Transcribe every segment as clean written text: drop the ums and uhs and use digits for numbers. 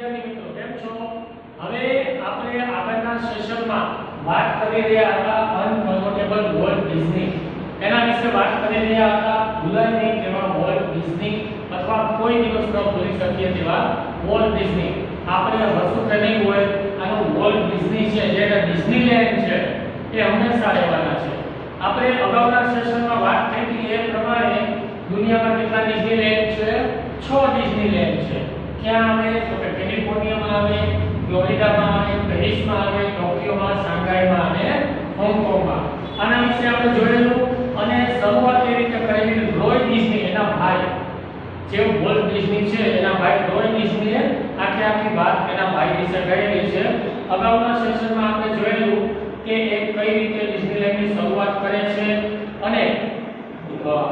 વિદ્યાર્થી મિત્રો કેમ છો? હવે આપણે આગળના સેશનમાં વાત કરી રહ્યા હતા અનફોર્ગેટેબલ વોલ્ટ ડિઝની. એના વિશે વાત કરી રહ્યા હતા ભૂલાય નહીં તેવા વોલ્ટ ડિઝની અથવા કોઈ દિવસ ન ભૂલી શકીએ તેવા વોલ્ટ ડિઝની. આપણે હસું કે નહીં હોય આનું વોલ્ટ ડિઝની છે જે ડિઝનીલેન્ડ છે એ હંમેશા રહેવાના છે. આપણે અગાઉના સેશનમાં વાત થઈ હતી એ પ્રમાણે દુનિયામાં કેટલા ડિઝનીલેન્ડ છે? 6 ડિઝનીલેન્ડ છે. ક્યાં આવે તો કે કેલિફોર્નિયામાં આવે, ફ્લોરિડામાં આવે, પેરિસમાં આવે, ટોક્યોમાં, શાંઘાઈમાં અને હોંગકોંગમાં. આના વિશે આપણે જોયેલું અને શરૂઆત એ રીતે કરેલી રોય ડિઝની એના ભાઈ જે વોલ્ટ ડિઝની છે એના ભાઈ રોય ડિઝનીએ આખી વાત એના ભાઈ વિશે કહેલી છે. અગાઉના સેશનમાં આપણે જોયેલું કે એ કઈ રીતે ડિઝનીલેન્ડની શરૂઆત કરે છે અને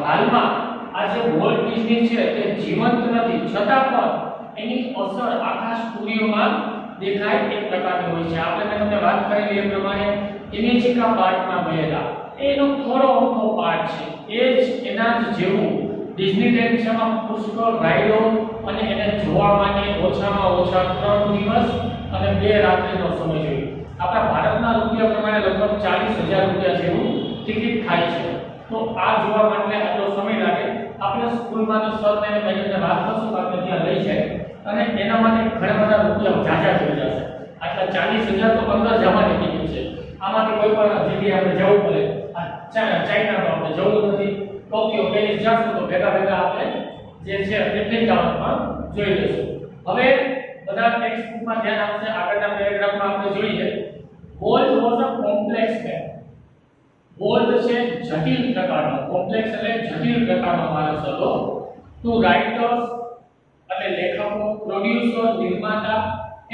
હાલમાં આ જે વોલ્ટ ડિઝની છે તે જીવંત નથી છતાં પણ એની અસર આખા સ્ટુડિયોમાં દેખાય એક પ્રકારની હોય છે. આપણે તમને વાત કરેલી એ પ્રમાણે ઇમેજિકા પાર્કમાં ગયેલા એનો થોડો અમથો પાર્ટ છે એ જ એના જ જેવું ડિઝનીલેન્ડ છે. એમાં પુષ્કળ રાઈડો અને એને જોવા માટે ઓછામાં ઓછા 3 દિવસ અને 2 રાત્રિનો સમય જોઈએ. આપણા ભારતના રૂપિયા પ્રમાણે લગભગ 40,000 રૂપિયા જેવું ટિકિટ થાય છે. તો આ જોવા માટે આટલો સમય લાગે. આપણે સ્કૂલમાં સરને કહીને વાત કરશું કે આપણે ત્યાં લઈ જાય અને એના માટે ઘણા બધા રૂપિયા જાજા થઈ જશે. આટલા 40,000 તો અંદર જવાની ટિકિટ છે. આમાંથી કોઈ પણ જગ્યાએ આપણે જવું પડે. આ ચાઇનામાં આપણે જવું નથી, ટોક્યો પેરિસ જશું તો ભેગા આપણે જે છે એટલી ટાઉનમાં જોઈ લઈશું. હવે બધા ટેક્સ્ટ બુકમાં ધ્યાન આપશે. આગળના પેરેગ્રાફમાં આપણે જોઈએ Walt was a complex man. Walt છે જટિલ પ્રકારનો, કોમ્પ્લેક્સ એટલે જટિલ પ્રકારનો માણસ હતો. ટુ રાઇટર્સ એટલે લેખકો, પ્રોડ્યુસર, નિર્માતા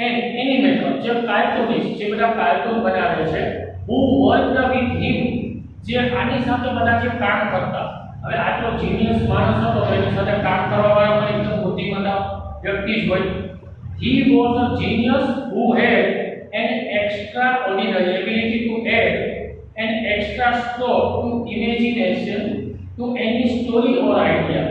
એન્ડ એનિમેટર જે કાર્ટૂનિસ્ટ જે બધા કાર્ટૂન બનાવે છે who worked with him જે આની સાથે બધા જે કામ કરતા. હવે આટલો જીનિયસ માણસ હતો તો એની સાથે કામ કરવા વાળા પણ એકદમ બુદ્ધિમતા વ્યક્તિ જ હોય. he was a genius who had an extraordinary ability to add an extra stroke to imagination to any story or idea.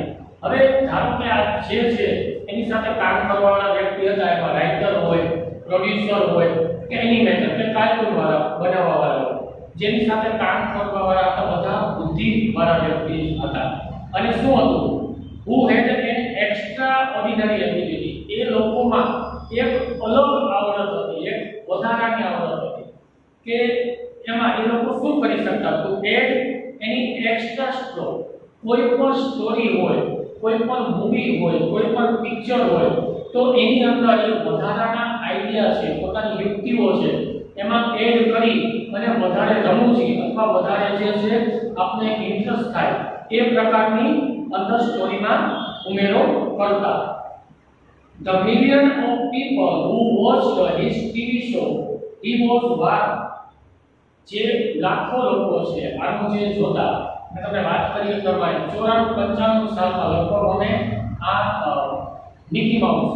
હવે ધારો કે આ જે છે એની સાથે કામ કરવાવાળા વ્યક્તિ હતા, એમાં રાઇટર હોય, પ્રોડ્યુસર હોય કે એનિમેટર કે કાર્ટૂન વાળા બનાવવાવાળા જેની સાથે કામ કરવાવાળા હતા બધા બુદ્ધિવાળા વ્યક્તિ હતા. અને શું હતું? who had an extraordinary ability એ લોકોમાં એક અલગ આવડત હતી, એક વધારાની આવડત હતી કે એમાં એ લોકો શું કરી શકતા તો એડ એની એક્સ્ટ્રા સ્ટોરી. કોઈ પણ સ્ટોરી હોય, કોઈ પણ મૂવી હોય, કોઈ પણ પિક્ચર હોય તો એની અંદર એ વધારાના આઈડિયા છે, પોતાની યુક્તિઓ છે એમાં એડ કરી અને વધારે રમૂજી અથવા વધારે જે છે આપને ઇન્ટરેસ્ટ થાય એ પ્રકારની અંદર સ્ટોરીમાં ઉમેરો કરતા. The million of people who watched his TV show he was one. જે લાખો લોકો છે આનું જે જોતા મેં તમને વાત કરી એ પ્રમાણે 94-95 સાલમાં લગભગ અમે આ મિકી માઉસ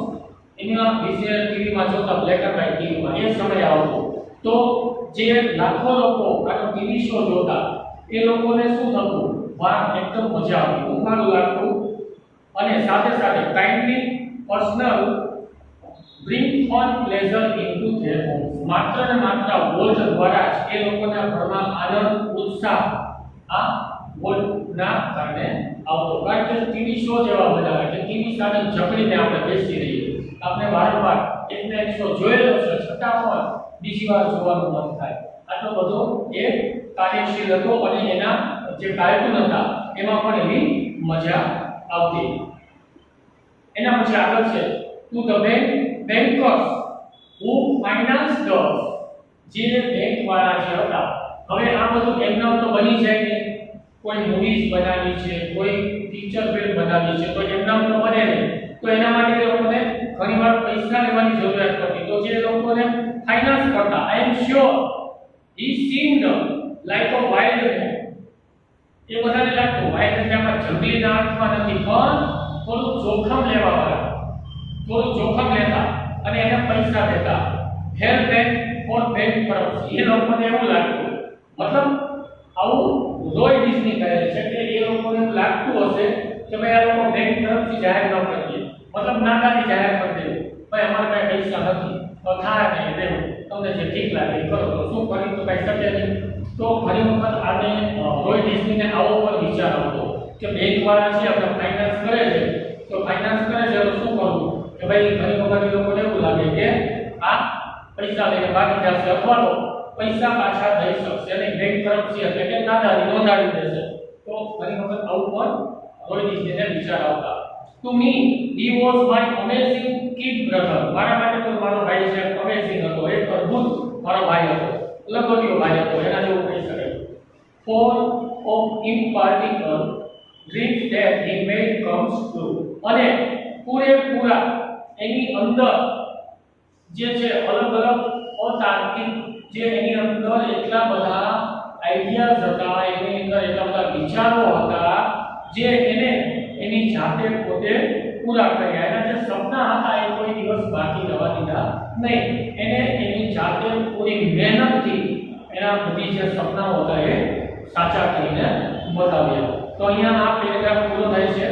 એના વિશે ટીવીમાં જોતા, બ્લેક એન્ડ વ્હાઇટ ટીવીમાં એ સમય આવતો તો જે લાખો લોકો આનો ટીવી શો જોતા એ લોકોને શું થતું? વાહ એકદમ મજા આવતી, ઊંઘાણું લાગતું અને સાથે સાથે kindly personal bring fun pleasure into their homes. માત્ર ને માત્ર વોલ્ટ દ્વારા જ એ લોકોના ઘરમાં આનંદ, ઉત્સાહ આ વોલ્ટના કારણે આવતો. કારણ કે ટીવી શો જેવા બનાવે કે ટીવી સામે જકડીને આપણે બેસી રહીએ. આપણે વારંવાર એકને એક શો જોયેલો છે છતાં પણ બીજી વાર જોવાનું મન થાય. આટલો બધો એ કાર્યશીલ હતો અને એના જે કાર્ટૂન હતા એમાં પણ એવી મજા આવતી. એના પછી આગળ છે to the bankers who financed us. જે બેંક વાળા જે હતા, હવે આ બધું એમનામ તો બની જાય ને, કોઈ મૂવીઝ બનાવી છે, કોઈ પિક્ચર ફિલ્મ બનાવી છે, તો એમનામ તો બને નહીં. તો એના માટે એ લોકોને ઘણીવાર પૈસા લેવાની જરૂરિયાત પડતી. તો જે લોકોને ફાઇનાન્સ કરતા, I am sure he seemed like a wild man. એ બધાને લાગતું વાઇલ્ડ એટલે આમાં જંગલીના અર્થમાં નથી, પણ થોડું જોખમ લેવા વાળા, થોડું જોખમ લેતા અને એને પૈસા દેતા. Help bank for bank corruption એ લોકોને એવું લાગતું. મતલબ આવું રોય ડિઝની કહે છે કે એ લોકોને એવું લાગતું હશે કે ભાઈ આ લોકો બેંક તરફથી જાહેર ન કરીએ, મતલબ નાદારી જાહેર કરી દે ભાઈ અમારે કઈ નથી તો થાય નહીં રહેવું, તમને જે ઠીક લાગે એ કરો. તો શું ફરી તો કઈ શકે નહીં. તો ઘણી વખત આને રોય ડિસ્નીને આવો પણ વિચાર આવતો કે બેંક વાળા છે આપણે ફાઇનાન્સ કરે છે, તો ફાઇનાન્સ કરે છે તો શું કરવું કે ભાઈ ઘણી વખત એ લોકોને એવું લાગે કે આ પૈસા લઈને ભાગી જશે અથવા તો પૈસા પાછા દઈ શકશે નહીં, બેંક તરફથી એટલે કે નાદારી નોંધાવી દેશે. તો ઘણી વખત આવું પણ રોય ડિસ્નીને વિચાર આવતા. To me, he was my amazing kid brother. મારા માટે તો મારો ભાઈ છે અમેઝિંગ હતો, એક અદ્ભુત મારો ભાઈ હતો, લગોટીયો ભાઈ હતો, એના જેવું કહી શકાય. For of impartial dreams that he made comes true. અને પૂરેપૂરા એની અંદર જે છે અલગ અલગ અતાર્કિક જે એની અંદર એટલા બધા આઈડિયાઝ હતા, એની અંદર એટલા બધા વિચારો હતા જે એને એની જાતે પોતે પૂરા કર્યા. એના જે સપના હતા એ કોઈ દિવસ બાકી રહેવા દીધા નહીં. એને એની જાતે પૂરી મહેનતથી એના બધી જે સપનાઓ હતા એ સાચા કરીને બતાવ્યા. તો અહીંયા આ પેરેગ્રાફ પૂરો થાય છે.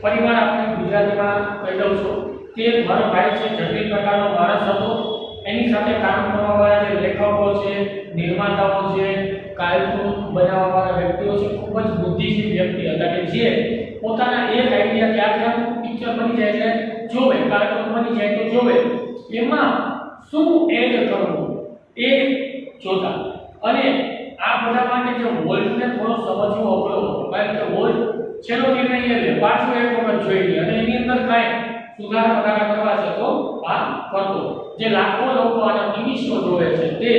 ફરીવાર આપણે ગુજરાતીમાં કહી દઉં છું કે મારો ભાઈ છે જટિલ પ્રકારનો માણસ હતો. એની સાથે કામ કરવાવાળા જે લેખકો છે, નિર્માતાઓ છે, કાર્ટૂન બનાવવાવાળા વ્યક્તિઓ છે, ખૂબ જ બુદ્ધિશીલ વ્યક્તિ હતા કે જે પોતાના એક આઈડિયા કે આ પિક્ચર બની જાય એટલે જોવે, કાર્ટૂન બની જાય તો જોવે, એમાં શું એડ કરવું એ જોતા. અને આ બધા માટે જે વોલ્ટને થોડો સમજવો અઘરો હતો, કારણ કે વોલ્ટ છેલ્લો નિર્ણય લે, પાછો એક વખત જોઈ લે અને એની અંદર કાંઈ સુધાર વધારા કરવા છે તો આ કરતો. જે લાખો લોકો આના ટીવી શો જોવે છે તે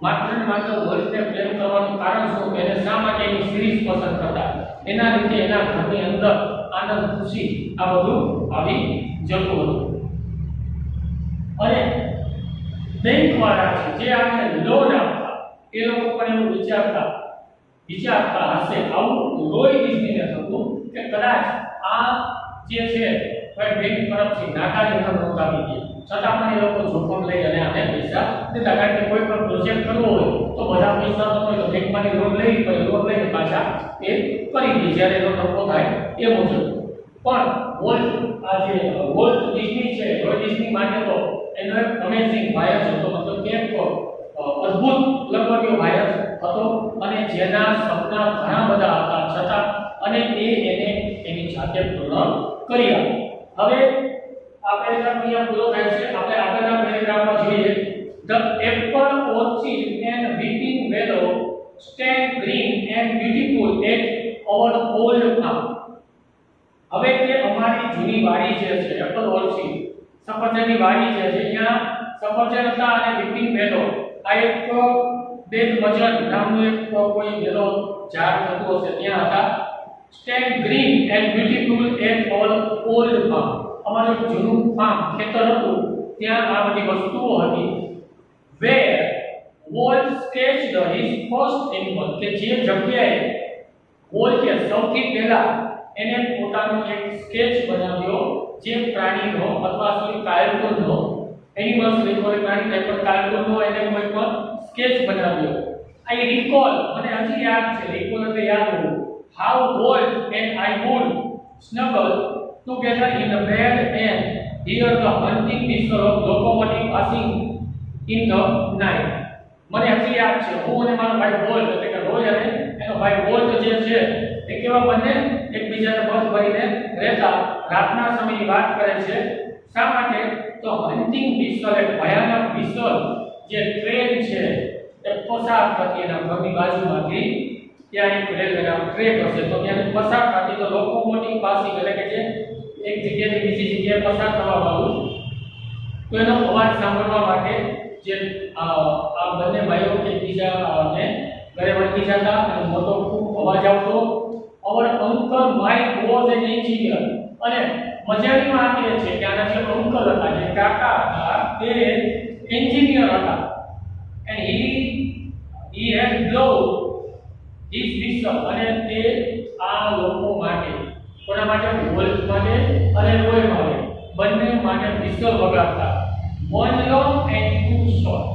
માત્ર ને માત્ર વોલ્ટને પ્રેમ કરવાનું કારણ શું, એને શા માટે એની સિરીઝ પસંદ કરતા, એના રીતે એના ઘરની અંદર આનંદ ખુશી આ બધું આવી જતું હતું. અને બેંક વાળા છે જે આને લોન આપતા એ લોકો પણ એવું વિચારતા હશે આવું રોય ડિસ્નીને થતું કે કદાચ આ જે છે કોઈ બેંક તરફથી નાકારી નોંધાવી દે, છતાં પણ એ લોકો જોખમ લઈ અને આને પૈસા દેતા. કારણ કે કોઈ પણ પ્રોજેક્ટ કરવો હોય તો બધા પૈસા તો હોય તો બેંકમાંથી લોન લેવી પડે, લોન લઈને પાછા એ કરી દે જ્યારે એનો નફો થાય એ મુજબ. પણ વોલ્ટ ડિસ્ની છે, રોય ડિસ્ની માટે તો એનો એક અમેઝિંગ ભાઈ હતો, મતલબ કે અદ્ભુત લગવટીયો ભાઈ હતો અને જેના સપના ઘણા બધા હતા છતાં અને એને એની જાતે પૂર્ણ કર્યા. હવે આ પેરેગ્રાફ અહીંયા પૂરો થાય છે. આપણે આગળના પેરેગ્રાફમાં જોઈએ. The apple orchid and weeping willow stand green and beautiful at our old farm. હવે કે અમારી જૂની વાડી જે છે એપલ ઓર્ચિડ, સફરજનની વાડી જે છે, ત્યાં સફરજન હતા અને weeping willow આ એક બેગ મજર નામનું એક કોઈ વેલો ઝાડ થતું હશે ત્યાં હતા. stand green and beautiful at our old farm. અમારું જૂનું ફાર્મ ખેતર હતું ત્યાં આ બધી વસ્તુઓ હતી. where Walt sketched his first animal, કે જે જગ્યાએ વોલ્ટ સૌથી પહેલા એને પોતાનો એક સ્કેચ બનાવ્યો જે પ્રાણીનો અથવા કોઈ કાર્ટૂનનો એનિમલ્સ કોઈ પ્રાણી નહીં પણ કાર્ટૂનનો એને કોઈ પણ સ્કેચ બનાવ્યો. આઈ રિકોલ, મને હજી યાદ છે, રિકોલ એટલે યાદ હોવું, how Walt and I would snuggle together in the bed and hear the hunting whistle of locomotive passing in the night. મને હજી યાદ છે હું અને મારો ભાઈ વોલ્ટ એટલે કે રોય અને એનો ભાઈ વોલ્ટ જે છે એ કેવા બંને એકબીજાને બધ ભરીને રહેતા. રાતના સમયની વાત કરે છે. શા માટે? તો હન્ટિંગ વિસલ એક ભયાનક વિસલ જે ટ્રેન છે એ પસાર થતી એના ઘરની બાજુમાંથી, ત્યાં એક રેલવેના ટ્રેક હશે તો ત્યાં પસાર થતી તો લોકોમોટિવ પાસિંગ એટલે કે જે એક જગ્યાએથી બીજી જગ્યાએ પસાર થવા વાળું, તો એનો અવાજ સાંભળવા માટે જે આ બંને ભાઈઓ એકબીજાને ઘરે વળગી જતા અને મોટો ખૂબ અવાજ આવતો. Our uncle Mike was an engineer, અને મજાની વાત એ છે કે આના જે અંકલ હતા, જે કાકા હતા, તે એન્જિનિયર હતા. And he had blown his whistle, અને તે આ લોકો માટે, કોના માટે? વોલ્ટ માટે અને રોય માટે, બંને માટે whistle વગાડતા. one long and two short,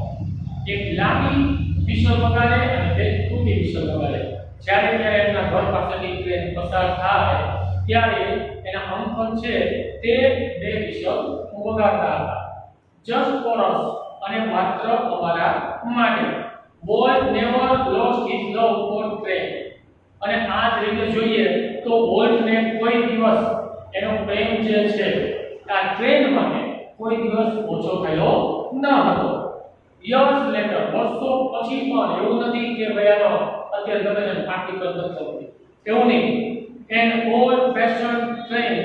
એક લાંબી whistle વગાડે અને બે ટૂંકી whistle વગાડે. જ્યારે એમના ઘર પાસેથી ટ્રેન પસાર થાય ત્યારે એના અંકલ છે તે બે whistle વગાડતા હતા. જસ્ટ ફોર અસ, અને માત્ર અમારા માટે. વોલ્ટ નેવર લોસ્ટ હિઝ લવ ફોર ટ્રેન. અને આ જ રીતે જોઈએ તો વોલ્ટને કોઈ દિવસ એનો પ્રેમ જે છે આ ટ્રેન માટે કોઈ દિવસ ઓછો થયો ન હતો. યર્સ લેટર, વર્ષો પછી પણ એવું નથી કે ભાઈ અત્યારે તમે જેમ પ્રેક્ટિકલ નથી એવું નહીં. An old-fashioned train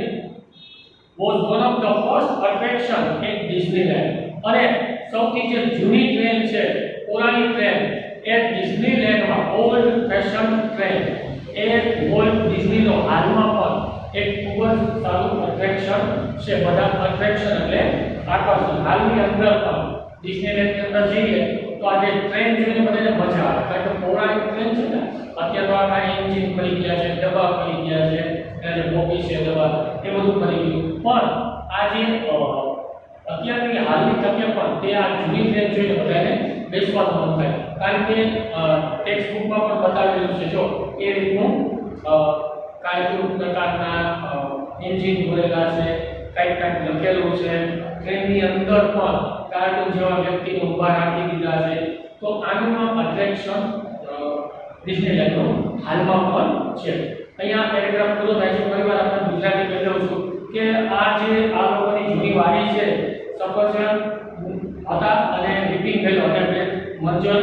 was one of the first attraction at Disneyland. અને સૌથી જે જૂની ટ્રેન છે, પુરાણી ટ્રેન એ ડિઝનીલેન્ડમાં ઓલ્ડ ફેશન ટ્રેન એ વોલ્ટ ડિઝનીનો હાલમાં પણ એક ખૂબ જ સારું એટ્રેક્શન છે. બધા એટ્રેક્શન એટલે આકર્ષણ. હાલની અંદર પણ ડિઝનીલેન્ડની અંદર જઈએ તો આ જે ટ્રેન જોઈને બધાને મજા આવે, કારણ કે પૌરાણિક ટ્રેન છે ને અત્યારે તો આ એન્જિન કરી ગયા છે, ડબ્બા કરી ગયા છે, એના જે બોગી છે ડબ્બા એ બધું કરી ગયું. પણ આ જે અત્યારની હાલની તકે પણ તે આ જૂની ટ્રેન જોઈને બધાને બેસવાનું મન થાય, કારણ કે ટેક્સ્ટ બુકમાં પણ બતાવેલું છે જો એ રીતનું કાંઈ પ્રકારના એન્જિન ભરેલા છે, કાંઈક લખેલું છે. ટ્રેનની અંદર પણ કાર્ટૂન જેવા વ્યક્તિને ઊભા રાખી દીધા છે. તો આનું એટ્રેક્શન ડિઝનીલેન્ડનું હાલમાં પણ છે. અહીંયા પેરેગ્રાફ પૂરો થાય છે. ફરીવાર આપણે ગુજરાતી કહી દઉં છું કે આ જે આ લોકોની જૂની વાડી છે, સફરજન હતા અને રિપિંગ વેલ અને મર્જન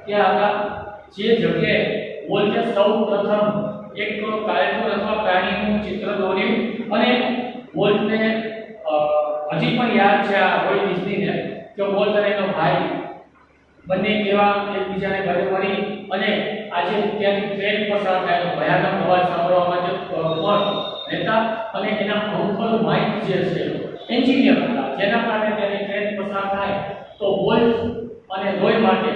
ત્યાં હતા. જે જગ્યાએ વોલ્ટે સૌ પ્રથમ એક કાર્ટૂન અથવા પ્રાણીનું ચિત્ર દોર્યું અને વોલ્ટને હજી પણ યાદ છે આ રોય ડિઝનીને કે વોલ્ટ અને એનો ભાઈ બંને કેવા એકબીજાને ગળે મળી અને આજે ત્યાંથી ટ્રેન પસાર થાય ભયાનક અવાજ સાંભળવા માટે પણ રહેતા. અને એના અંકલ માઇક જે છે એન્જિનિયર હતા, જેના કારણે ત્યાંની ટ્રેન પસાર થાય તો વોલ્ટ અને રોય માટે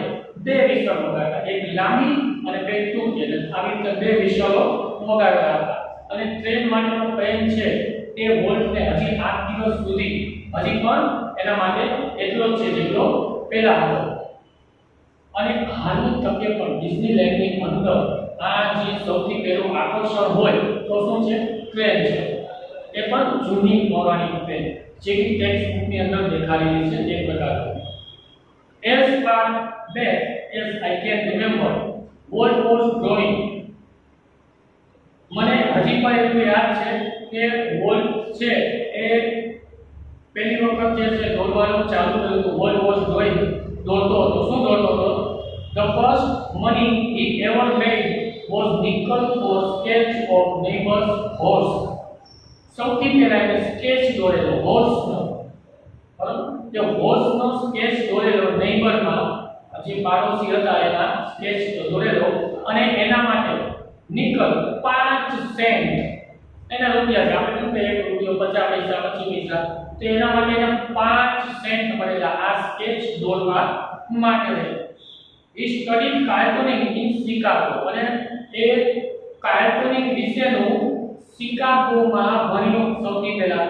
બે વિસલ વગાડતા, એક લાંબી અને બે ટૂંકી, એટલે આવી રીતે બે વિસલો વગાડતા હતા. અને ટ્રેન માટેનો પ્રેમ છે તે વોલ્ટને હજી 8 દિવસ સુધી હજી પણ એના માટે એટલો જ છે જેટલો પહેલા હતો. અને હાલની તકે પણ ડિઝનીલેન્ડની અંદર આ જે સૌથી પહેલું આકર્ષણ હોય તો શું છે? ટ્રેન છે. એ પણ જૂની પૌરાણિક ટ્રેન જે કે ટેક્સ્ટ બુકની અંદર દેખાડેલી છે તે પ્રકારની. As far back as I can remember, Walt was growing. મને હજી પણ એટલું યાદ છે કે વોલ્ટ છે એ પહેલી વખત જે છે દોડવાનું ચાલુ કર્યું હતું. વોલ્ટ વોઝ ડોઈંગ, દોડતો હતો. શું દોડતો હતો? The first money he ever made was nickel for sketch of neighbor's horse. સૌથી પહેલા એને સ્કેચ દોરેલો હોર્સનો, બરાબર, જે હોર્સનો સ્કેચ દોરેલો નેબરમાં, જે પાડોશી હતા એના સ્કેચ દોરેલો, અને એના માટે નિકલ 5 સેન્ટ એના રૂપિયા છે. આપણે શું કહીએ 1 રૂપિયો 50 પૈસા 25 પૈસા, તો એના માટે એને 5 સેન્ટ મળેલા આ સ્કેચ દોરવા માટે. He studied cartooning in Chicago, અને એ કાર્ટૂનિંગ વિશેનું શિકાગોમાં ભણ્યો સૌથી પહેલા.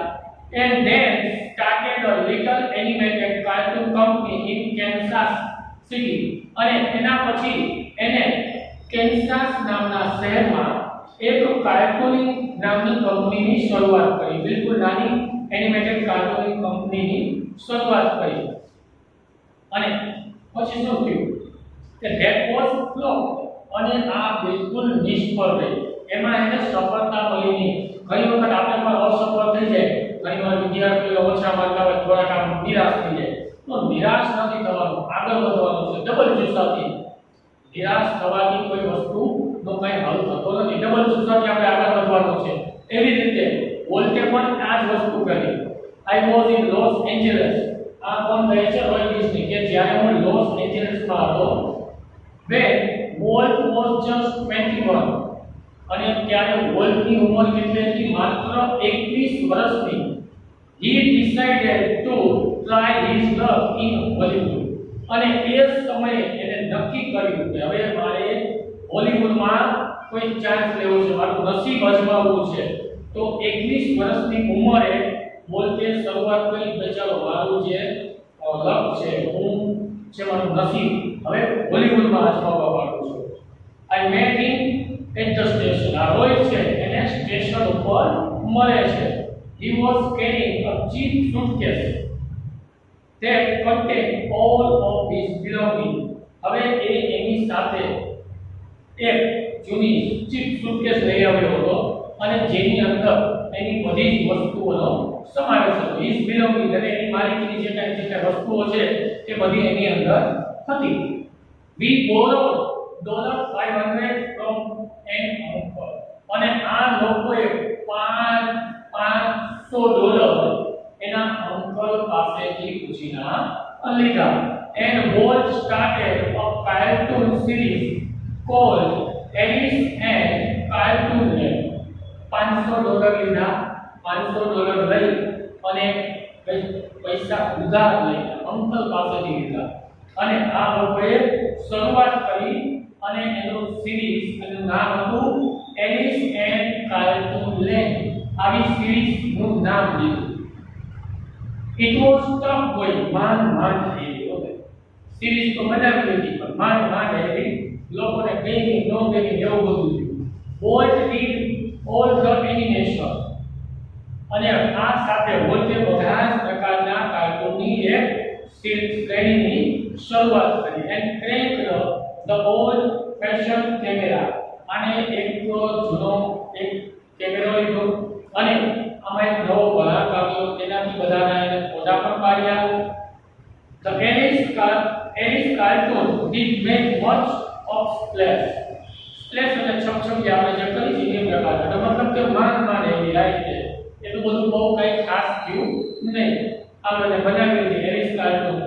And then started a little animated cartoon company in Kansas City. અને એના પછી એને કેન્સાસ નામના શહેરમાં એક કાર્ટૂનિંગ નામની કંપનીની શરૂઆત કરી. બિલકુલ નાની એનિમેટેડ કાર્ટૂનિંગ કંપનીની શરૂઆત કરી. અને પછી શું થયું કે that was flop, અને આ બિલકુલ નિષ્ફળ રહી. એમાં એને સફળતા મળી નહીં. ઘણી વખત આપણે પણ અસફળ થઈ જાય, ઘણી વાર વિદ્યાર્થીઓ ઓછા માર્ક આવે, થોડા કામ નિરાશ થઈ જાય. તો નિરાશ નથી થવાનું, આગળ વધવાનું છે ડબલ જુસ્સાથી. નિરાશ થવાથી કોઈ વસ્તુનો કંઈ હલ થતો નથી. ડબલ જુસ્સાથી આપણે આગળ વધવાનું છે. એવી રીતે વોલ્ટે પણ આ જ વસ્તુ કરી. I was in Los Angeles. આ કોણ કહે છે? રોય ડિઝની, કે જ્યારે હું લોસ એન્જલસમાં હતો, when Walt was just 21, અને ત્યારે વોલ્ટની ઉંમર કેટલી હતી? માત્ર 21 વર્ષની. He decided to try his luck in Hollywood. અને એ સમયે એને નક્કી કર્યું કે હવે મારે હોલિવૂડમાં કોઈ ચાન્સ લેવો છે, મારું નસીબ અજમાવવું છે. તો 21 વર્ષની ઉંમરે વોલ્ટે શરૂઆત કરી કે ચાલો મારું જે લક છે, હું છે મારું નસીબ હવે હોલિવૂડમાં અજમાવવા માંગુ છું. I met him at the station. આ રોય છે એને સ્ટેશન ઉપર મળે છે. He was carrying a cheap suitcase. that contain all of his belongings. હવે એની સાથે એક જૂની ચીપ સુટકેસ લઈ આવ્યો હતો અને જેની અંદર એની બધી જ વસ્તુઓનો સમાવેશ હતો. હિઝ બિલોંગિંગ એટલે એની માલિકીની જે કાંઈ વસ્તુઓ છે તે બધી એની અંદર હતી. We borrowed $500 from an uncle. અને આ લોકોએ $500 એના અંકલ પાસેથી પૂછીના લીધા. And Walt started a cartoon series called Alice and Cartoonland. $500 લીધા, $500 લઈ અને પૈસા ઉધાર લઈને અંકલ પાસેથી લીધા અને આ લોકોએ શરૂઆત કરી અને એનું સિરીઝ એનું નામ હતું એલિસ એન્ડ કાર્ટૂનલેન્ડ. આવી સિરીઝ નું નામ દીધું. ઇટ વોઝ ટફ ગોઈંગ, માંડ થઈ ગયો. સિરીઝ તો બનાવી હતી પણ માંડ હતી. લોકોને ગેમિંગ નો ગેમિંગ એવું બધું થયું. Volt did all the animation અને આ સાથે વોલ્ટે બધા જ પ્રકારના કાર્ટૂનની એક શ્રેણીની શરૂઆત કરી. And cranked the old fashion camera અને એક જૂનો એક કેમેરો લીધો અને આમાં એક નવો વળાંક આવ્યો. તેનાથી બધાના એને ફોટા પણ પાડ્યા. The Alice cartoon did make much of splash. Splash એટલે છપછપી આપણે જે કરી છે એ પ્રકારનો મતલબ કે માંડ એવી રીતે એટલું બધું બહુ કઈ ખાસ થયું નહીં. આપણે બનાવી હતી એલિસ કાર્ટૂન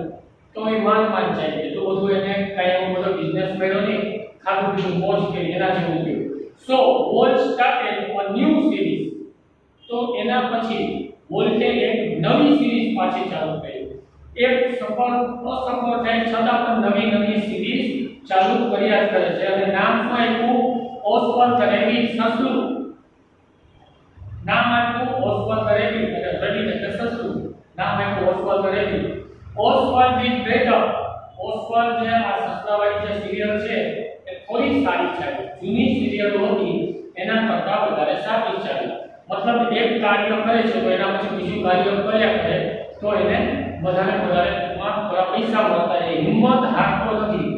તો એ માંડ જાય એટલું બધું એને કઈ એવો બધો બિઝનેસ કર્યો નહીં. ખાધું પીધું મોજ કરી એના જેવું થયું. So Walt started a new series. તો એના પછી વોલ્ટે એક નવી સિરીઝ પાછી ચાલુ કરી. એક સફળ અસફળ થાય છતાં પણ નવી સિરીઝ ચાલુ કર્યા કરે છે અને નામ શું આપ્યું? Oswald rabbit સસલું. નામ આપ્યું ઓસ્વલ્ડ રેબિટ એટલે રેબિટ એટલે સસલું. નામ આપ્યું Oswald rabbit. Oswald did better. Oswald જે આ સસલાવાળી જે સિરિયલ છે એ થોડી સારી ચાલી. જૂની સિરિયલો હતી એના કરતા વધારે સારી ચાલી. મતલબ એક કાર્ય કરે છે તો એના પછી બીજું કાર્ય કર્યા કરે તો એને વધારે થોડા પૈસા મળતા. એ હિંમત હારતો નથી.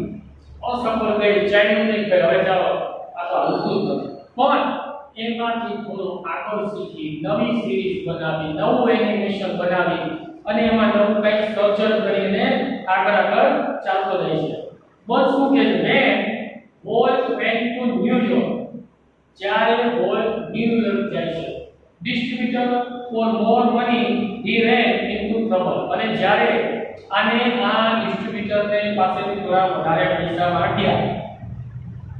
અસફળ ગઈ ચાલ્યું નહીં કે હવે ચાલો આ તો હાલતું જ નથી. પણ એમાંથી થોડું આગળ શીખી નવી સિરીઝ બનાવી, નવું એનિમેશન બનાવી અને એમાં નવું કંઈક સર્જન કરીને આગળ ચાલતો રહે છે. બસ શું કે છે મેં વોલ્ટ વેન્ટ ટુ ન્યુયોર્ક. જ્યારે વોલ્ટ ન્યુયોર્ક જાય છે distributor for more money he rain into trouble. અને જ્યારે આને આ ડિસ્ટ્રીબ્યુટરને પાસેથી થોડા વધારે પૈસા માંગ્યા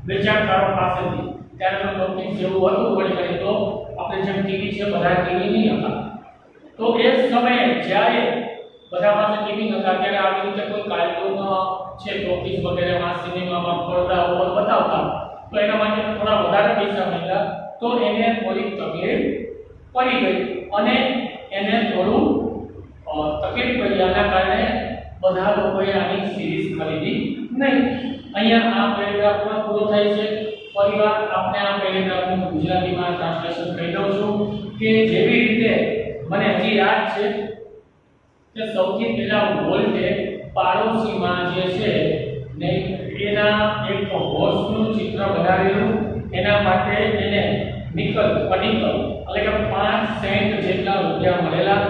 વેચાણકારો પાસેથી ત્યારે તો કંપની જેવું હતું વળી તો આપણે જેમ ટીવી છે બધા ટીવી નહીં હતા. તો એ સમયે જ્યારે બધા પાસે ટીવી નહોતા ત્યારે આવી રીતે કોઈ કાર્ટૂન છે ટોકીઝ વગેરેમાં સિનેમામાં પડદા ઉપર બતાવતા તો એના માટે થોડા વધારે પૈસા માંગ્યા તો એને થોડી તકલીફ પડી ગઈ અને એને થોડું તકલીફ પડી. આના કારણે બધા લોકોએ આની સિરીઝ ખરીદી નહીં. અહીંયા આ પેરેગ્રાફમાં પૂરો થાય છે. ફરીવાર આપણે આ પેરેગ્રાફનું ગુજરાતીમાં ટ્રાન્સલેશન કરી દઉં છું કે જેવી રીતે મને હજી યાદ છે કે સૌથી પહેલા વોલ્ટે પાડોશીમાં જે છે ને એના એક હોર્સનું ચિત્ર બનાવેલું. એના માટે એને નિકલ એટલે કે 5 સેન્ટ જેટલા રૂપિયા મળેલા.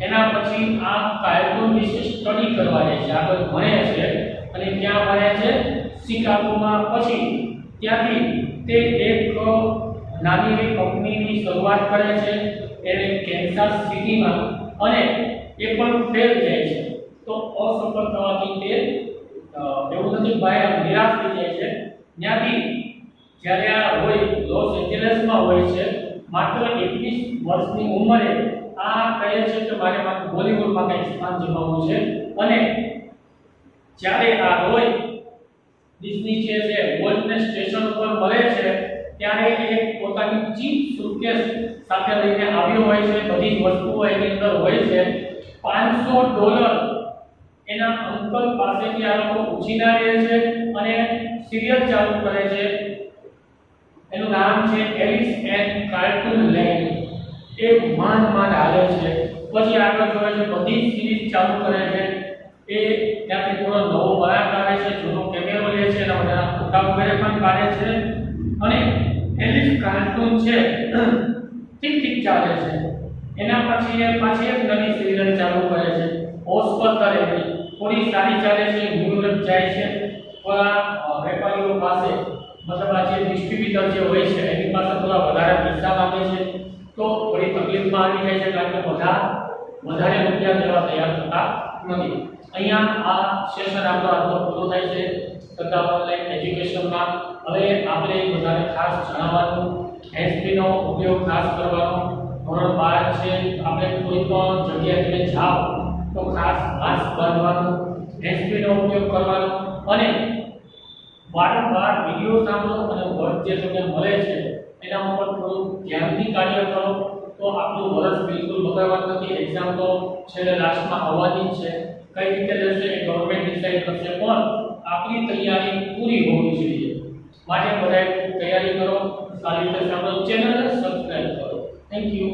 એના પછી આ કાર્ટૂન વિશે સ્ટડી કરવા જાય છે, આગળ ભણે છે અને ક્યાં ભણે છે? શિકાગોમાં. પછી ત્યાંથી તે એક નાની એવી કંપનીની શરૂઆત કરે છે એને કેન્સાસ સિટીમાં અને એ પણ ફેલ જાય છે. તો અસફળ થવાથી તે એવું નથી બહાર નિરાશ થઈ જાય છે. ત્યાંથી જ્યારે આ હોય લોસ એન્જલસમાં હોય છે માત્ર 21 વર્ષની ઉંમરે આ કહે છે કે મારે બોલિવૂડમાં કંઈક સ્થાન જમાવવું છે. અને જ્યારે આ રોય ડિઝની છે વોલ્ટને સ્ટેશન ઉપર મળે છે ત્યારે એ પોતાની ચીપ સુટકેસ સાથે લઈને આવ્યો હોય છે. બધી જ વસ્તુઓ એની અંદર હોય છે. $500 એના અંકલ પાસેથી આ લોકો ઉછીના લે છે અને સિરિયલ ચાલુ કરે છે. એનું નામ છે એલિસ એન્ડ કાર્ટૂનલેન્ડ. એ માંડ હાલે છે. પછી આગળ જોવે છે બધી સિરીઝ ચાલુ કરે છે એ ત્યાંથી થોડો નવો વળાંક આવે છે, જૂનો કેમેરો લે છે, એના બધાના ફોટા વગેરે પણ પાડે છે અને એલિફ કાર્ટૂન છે ઠીક ઠીક ચાલે છે. એના પછી પાછી એક નવી સિરિયલ ચાલુ કરે છે હોશ પર કરેલી, થોડી સારી ચાલે છે, ન્યૂઝ જાય છે. થોડા વેપારીઓ પાસે મતલબ આ જે ડિસ્ટ્રીબ્યુટર જે હોય છે એની પાસે થોડા વધારે પૈસા માંગે છે તો થોડી તકલીફમાં આવી જાય છે, કારણ કે બધા વધારે રૂપિયા દેવા તૈયાર થતા નથી. અહીંયા આ સેશન આપણો આજનો પૂરો થાય છે તથા ઓનલાઈન એજ્યુકેશનમાં. હવે આપણે વધારે ખાસ જણાવવાનું હેન્ડસ્ફ્રી નો ઉપયોગ ખાસ કરવાનો. ધોરણ 12 છે, આપણે કોઈ પણ જગ્યાએ તમે જાઓ તો ખાસ માસ્ક બાંધવાનું, હેન્ડસ્ફ્રી નો ઉપયોગ કરવાનો અને વારંવાર વિડિયો સાંભળો અને વર્ક જે તમને મળે છે એના ઉપર થોડું ધ્યાનથી કાર્ય કરો તો આપણું વર્ષ બિલકુલ બગાડવાનું નથી. એક્ઝામ તો છેલ્લે લાસ્ટમાં આવવાની જ છે, કઈ રીતે લેશે એ ગવર્મેન્ટ ડિસાઈડ કરશે, પણ આપણી તૈયારી પૂરી હોવી જોઈએ. માટે બધાએ તૈયારી કરો, સારી રીતે સાંભળો, ચેનલને સબસ્ક્રાઇબ કરો. Thank you.